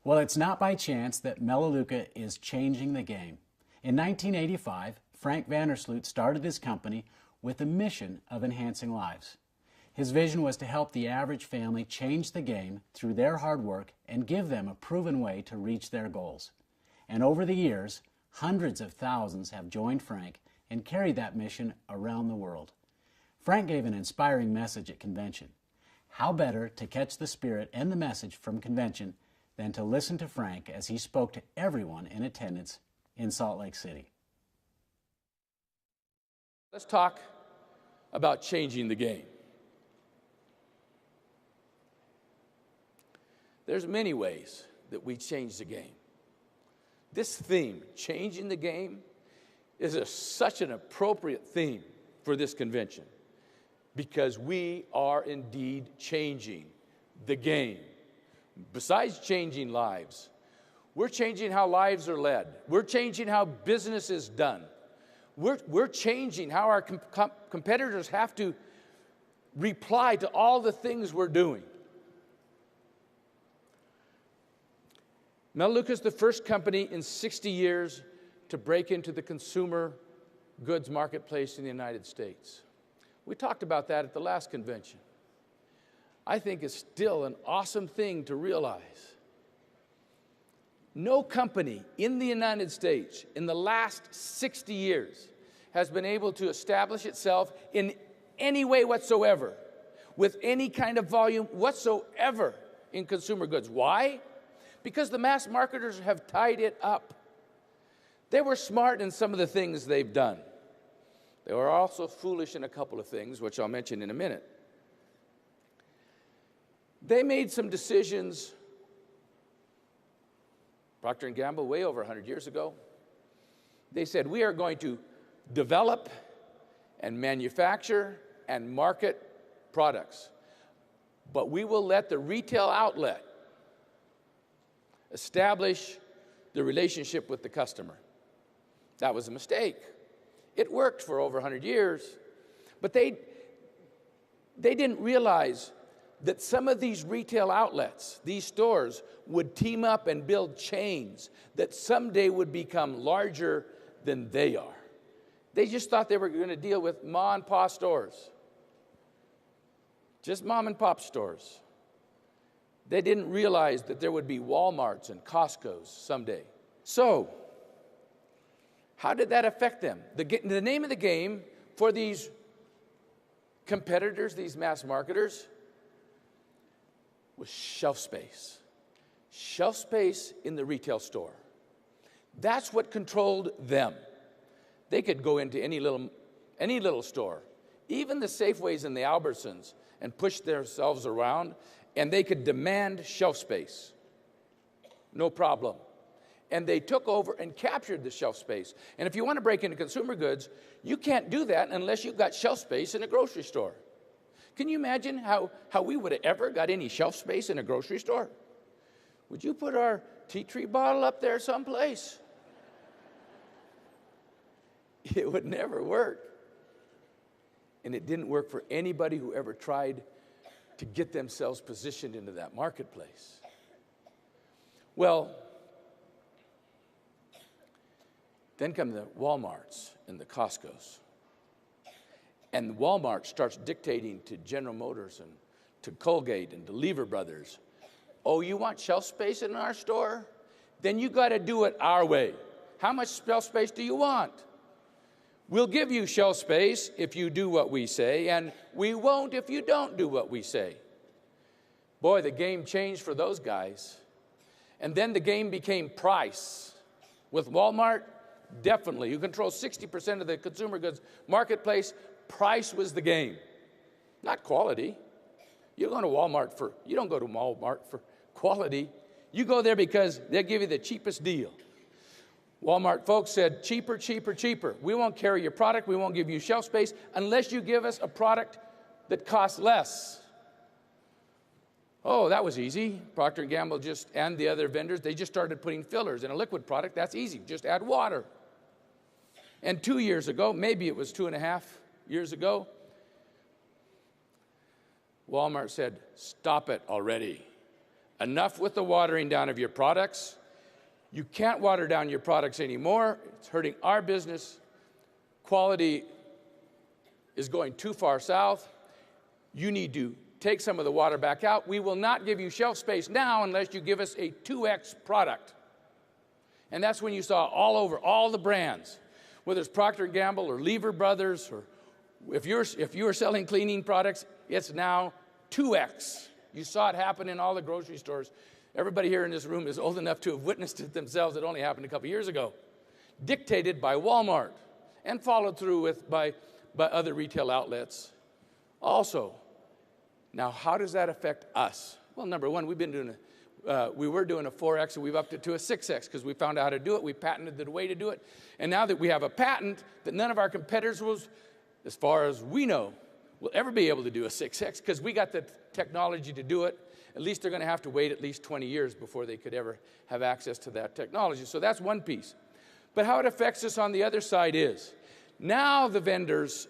Well, it's not by chance that Melaleuca is changing the game. In 1985, Frank Vandersloot started his company with a mission of enhancing lives. His vision was to help the average family change the game through their hard work and give them a proven way to reach their goals. And over the years, hundreds of thousands have joined Frank and carried that mission around the world. Frank gave an inspiring message at convention. How better to catch the spirit and the message from convention than to listen to Frank as he spoke to everyone in attendance in Salt Lake City. Let's talk about changing the game. There's many ways that we change the game. This theme, changing the game, is such an appropriate theme for this convention because we are indeed changing the game. Besides changing lives, we're changing how lives are led. We're changing how business is done. We're changing how our competitors have to reply to all the things we're doing. Melaleuca is the first company in 60 years to break into the consumer goods marketplace in the United States. We talked about that at the last convention. I think it's still an awesome thing to realize. No company in the United States in the last 60 years has been able to establish itself in any way whatsoever, with any kind of volume whatsoever in consumer goods. Why? Because the mass marketers have tied it up. They were smart in some of the things they've done. They were also foolish in a couple of things, which I'll mention in a minute. They made some decisions, Procter & Gamble, way over 100 years ago. They said, we are going to develop and manufacture and market products, but we will let the retail outlet establish the relationship with the customer. That was a mistake. It worked for over 100 years, but they didn't realize that some of these retail outlets, these stores, would team up and build chains that someday would become larger than they are. They just thought they were going to deal with mom and pop stores. Just mom and pop stores. They didn't realize that there would be Walmarts and Costco's someday. So, how did that affect them? The name of the game for these competitors, these mass marketers, was shelf space. Shelf space in the retail store. That's what controlled them. They could go into any little store, even the Safeways and the Albertsons, and push themselves around, and they could demand shelf space. No problem. And they took over and captured the shelf space. And if you want to break into consumer goods, you can't do that unless you've got shelf space in a grocery store. Can you imagine how we would have ever got any shelf space in a grocery store? Would you put our tea tree bottle up there someplace? It would never work. And it didn't work for anybody who ever tried to get themselves positioned into that marketplace. Well, then come the Walmarts and the Costco's. And Walmart starts dictating to General Motors and to Colgate and to Lever Brothers, oh, you want shelf space in our store? Then you got to do it our way. How much shelf space do you want? We'll give you shelf space if you do what we say, and we won't if you don't do what we say. Boy, the game changed for those guys. And then the game became price. With Walmart, definitely. You control 60% of the consumer goods marketplace. Price was the game, not quality. You don't go to Walmart for quality. You go there because they'll give you the cheapest deal. Walmart folks said, cheaper, cheaper, cheaper. We won't carry your product. We won't give you shelf space unless you give us a product that costs less. Oh, that was easy. Procter & Gamble and the other vendors, they just started putting fillers in a liquid product. That's easy. Just add water. And 2 years ago, maybe it was 2.5 years ago, Walmart said, stop it already. enough with the watering down of your products. You can't water down your products anymore. It's hurting our business. Quality is going too far south. You need to take some of the water back out. We will not give you shelf space now unless you give us a 2X product. And that's when you saw all over, all the brands, whether it's Procter & Gamble or Lever Brothers, or if you're selling cleaning products, it's now 2X. You saw it happen in all the grocery stores. Everybody here in this room is old enough to have witnessed it themselves. It only happened a couple years ago. Dictated by Walmart and followed through with by other retail outlets also. Now, how does that affect us? Well, number one, we were doing a 4X, and we've upped it to a 6X because we found out how to do it. We patented the way to do it. And now that we have a patent that none of our competitors will, as far as we know, will ever be able to do a 6X because we got the technology to do it. At least they're going to have to wait at least 20 years before they could ever have access to that technology. So that's one piece. But how it affects us on the other side is, now the vendors,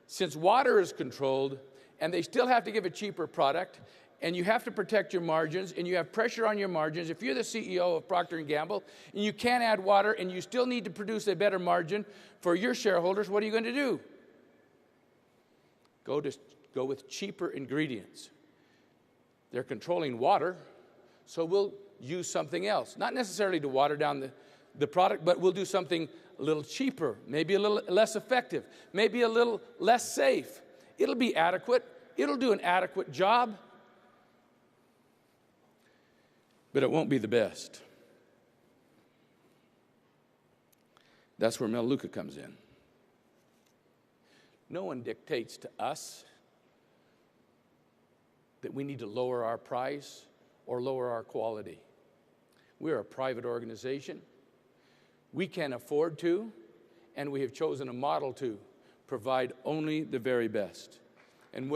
since water is controlled, and they still have to give a cheaper product, and you have to protect your margins, and you have pressure on your margins. If you're the CEO of Procter & Gamble, and you can't add water, and you still need to produce a better margin for your shareholders, what are you going to do? Go with cheaper ingredients. They're controlling water, so we'll use something else. Not necessarily to water down the product, but we'll do something a little cheaper, maybe a little less effective, maybe a little less safe. It'll be adequate. It'll do an adequate job, but it won't be the best. That's where Melaleuca comes in. No one dictates to us that we need to lower our price or lower our quality. We're a private organization. We can afford to, and we have chosen a model to provide only the very best. And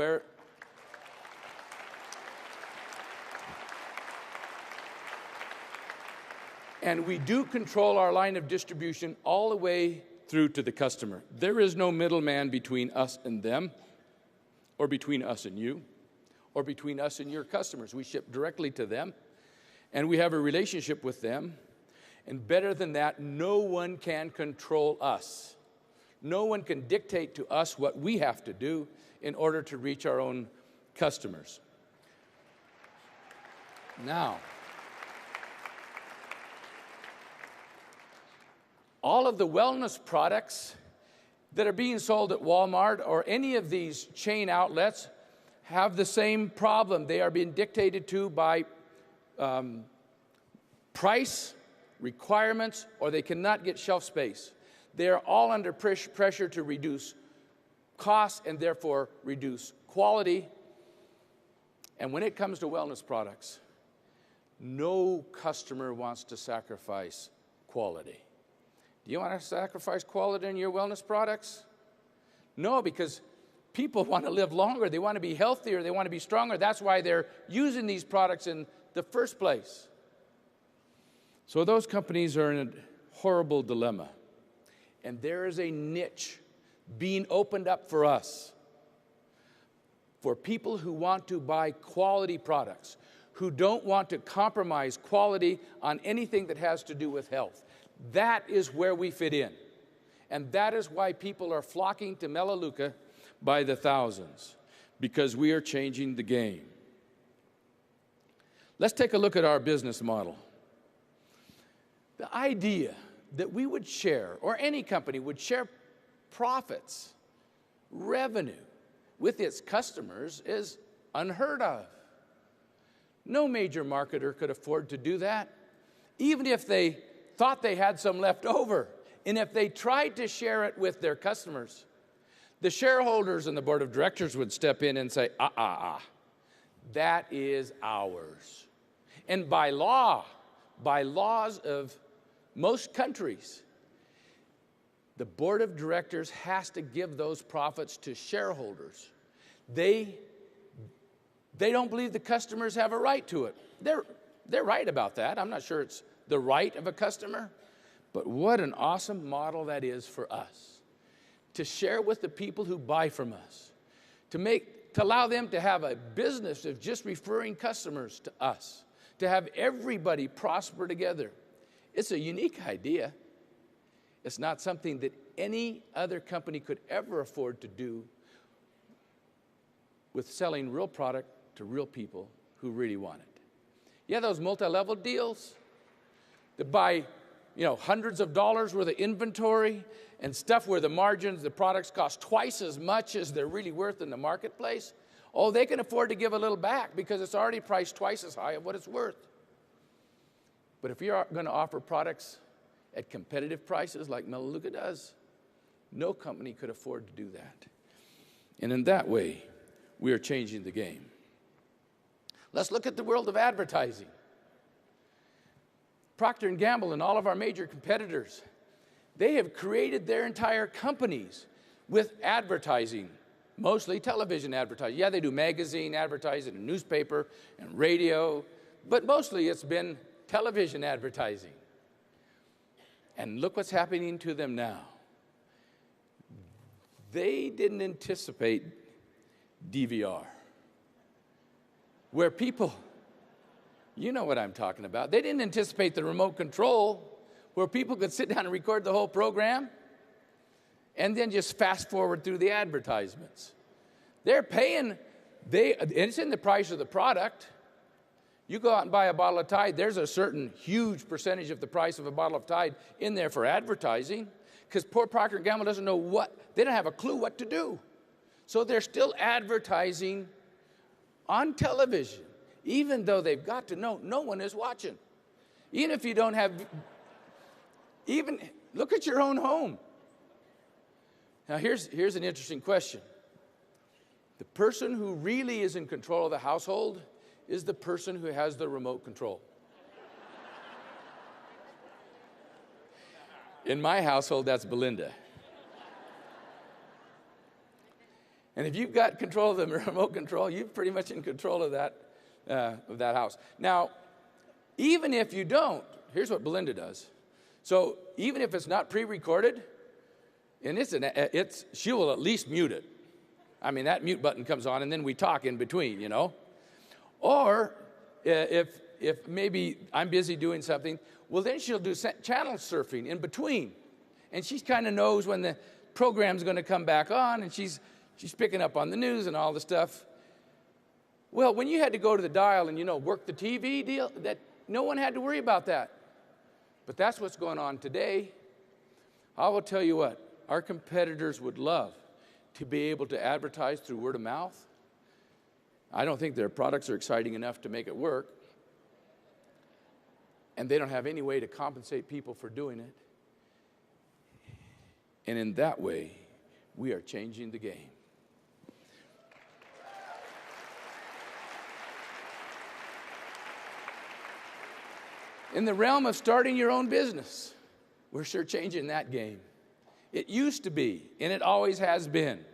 we do control our line of distribution all the way through to the customer. There is no middleman between us and them, or between us and you, or between us and your customers. We ship directly to them, and we have a relationship with them. And better than that, no one can control us. No one can dictate to us what we have to do in order to reach our own customers. Now, all of the wellness products that are being sold at Walmart or any of these chain outlets have the same problem. They are being dictated to by price, requirements, or they cannot get shelf space. They are all under pressure to reduce costs and therefore reduce quality. And when it comes to wellness products, no customer wants to sacrifice quality. Do you want to sacrifice quality in your wellness products? No, because people want to live longer. They want to be healthier. They want to be stronger. That's why they're using these products in the first place. So those companies are in a horrible dilemma. And there is a niche being opened up for us, for people who want to buy quality products, who don't want to compromise quality on anything that has to do with health. That is where we fit in. And that is why people are flocking to Melaleuca by the thousands, because we are changing the game. Let's take a look at our business model. The idea that we would share, or any company would share profits, revenue with its customers is unheard of. No major marketer could afford to do that, even if they thought they had some left over. And if they tried to share it with their customers, the shareholders and the board of directors would step in and say, that is ours. And by laws of most countries, the board of directors has to give those profits to shareholders. They don't believe the customers have a right to it. They're right about that. I'm not sure it's the right of a customer, but what an awesome model that is for us, to share with the people who buy from us, to allow them to have a business of just referring customers to us, to have everybody prosper together. It's a unique idea. It's not something that any other company could ever afford to do with selling real product to real people who really want it. Yeah, those multi-level deals that buy, hundreds of dollars worth of inventory and stuff where the margins, the products cost twice as much as they're really worth in the marketplace. Oh, they can afford to give a little back because it's already priced twice as high of what it's worth. But if you're going to offer products at competitive prices like Melaleuca does, no company could afford to do that. And in that way, we are changing the game. Let's look at the world of advertising. Procter & Gamble and all of our major competitors, they have created their entire companies with advertising, mostly television advertising. Yeah, they do magazine advertising and newspaper and radio, but mostly it's been television advertising. And look what's happening to them now. They didn't anticipate DVR, where people, you know what I'm talking about. They didn't anticipate the remote control, where people could sit down and record the whole program and then just fast forward through the advertisements. They're paying, and it's in the price of the product. You go out and buy a bottle of Tide, there's a certain huge percentage of the price of a bottle of Tide in there for advertising, because poor Procter & Gamble doesn't know they don't have a clue what to do. So they're still advertising on television, even though they've got to know no one is watching. Even if you don't have, look at your own home. Now here's an interesting question. The person who really is in control of the household is the person who has the remote control. In my household, that's Belinda. And if you've got control of the remote control, you're pretty much in control of that house. Now, even if you don't, here's what Belinda does. So even if it's not pre-recorded, and she will at least mute it. I mean, that mute button comes on, and then we talk in between, Or if maybe I'm busy doing something, well, then she'll do channel surfing in between. And she kind of knows when the program's going to come back on, and she's picking up on the news and all the stuff. Well, when you had to go to the dial and, work the TV deal, that no one had to worry about that. But that's what's going on today. I will tell you what, our competitors would love to be able to advertise through word of mouth. I don't think their products are exciting enough to make it work. And they don't have any way to compensate people for doing it. And in that way, we are changing the game. In the realm of starting your own business, we're sure changing that game. It used to be, and it always has been.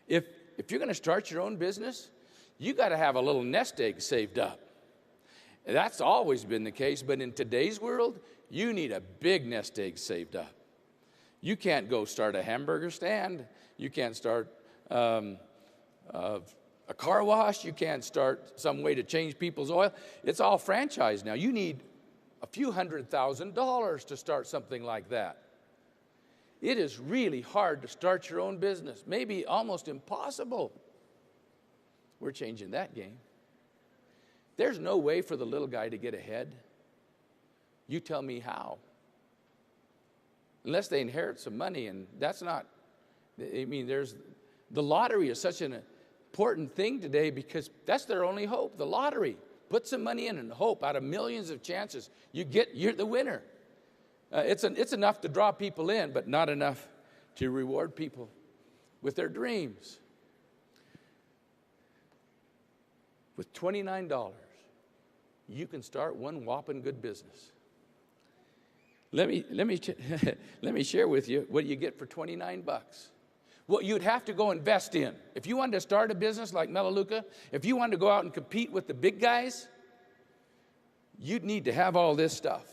If you're going to start your own business, you got to have a little nest egg saved up. That's always been the case, but in today's world, you need a big nest egg saved up. You can't go start a hamburger stand. You can't start a car wash. You can't start some way to change people's oil. It's all franchised now. You need a few $100,000 to start something like that. It is really hard to start your own business, maybe almost impossible. We're changing that game. There's no way for the little guy to get ahead. You tell me how. Unless they inherit some money, and that's not, the lottery is such an important thing today because that's their only hope, the lottery. Put some money in and hope out of millions of chances you're the winner. It's enough to draw people in, but not enough to reward people with their dreams. With $29, you can start one whopping good business. Let me share with you what you get for $29. What you'd have to go invest in. If you wanted to start a business like Melaleuca, if you wanted to go out and compete with the big guys, you'd need to have all this stuff.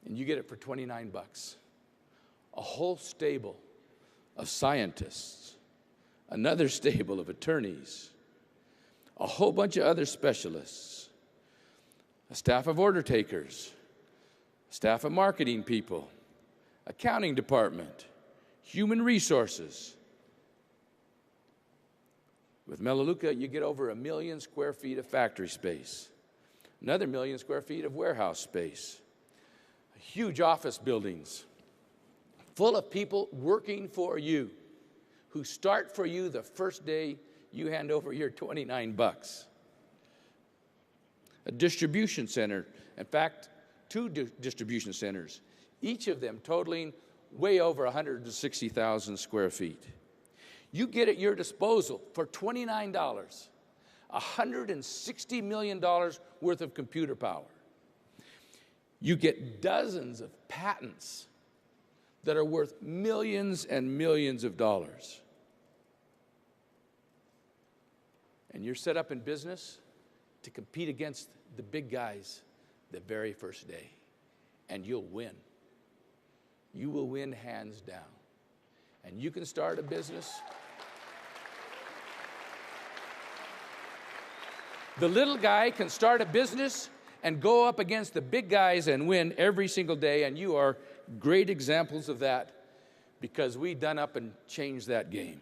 And you get it for $29. A whole stable of scientists, another stable of attorneys, a whole bunch of other specialists, a staff of order takers, a staff of marketing people, accounting department, human resources. With Melaleuca, you get over 1 million square feet of factory space, another 1 million square feet of warehouse space, huge office buildings full of people working for you, who start for you the first day you hand over your $29. A distribution center, in fact, 2 distribution centers, each of them totaling way over 160,000 square feet. You get at your disposal for $29, $160 million worth of computer power. You get dozens of patents that are worth millions and millions of dollars. And you're set up in business to compete against the big guys the very first day. And you'll win. You will win hands down. And you can start a business. The little guy can start a business and go up against the big guys and win every single day. And you are great examples of that, because we done up and changed that game.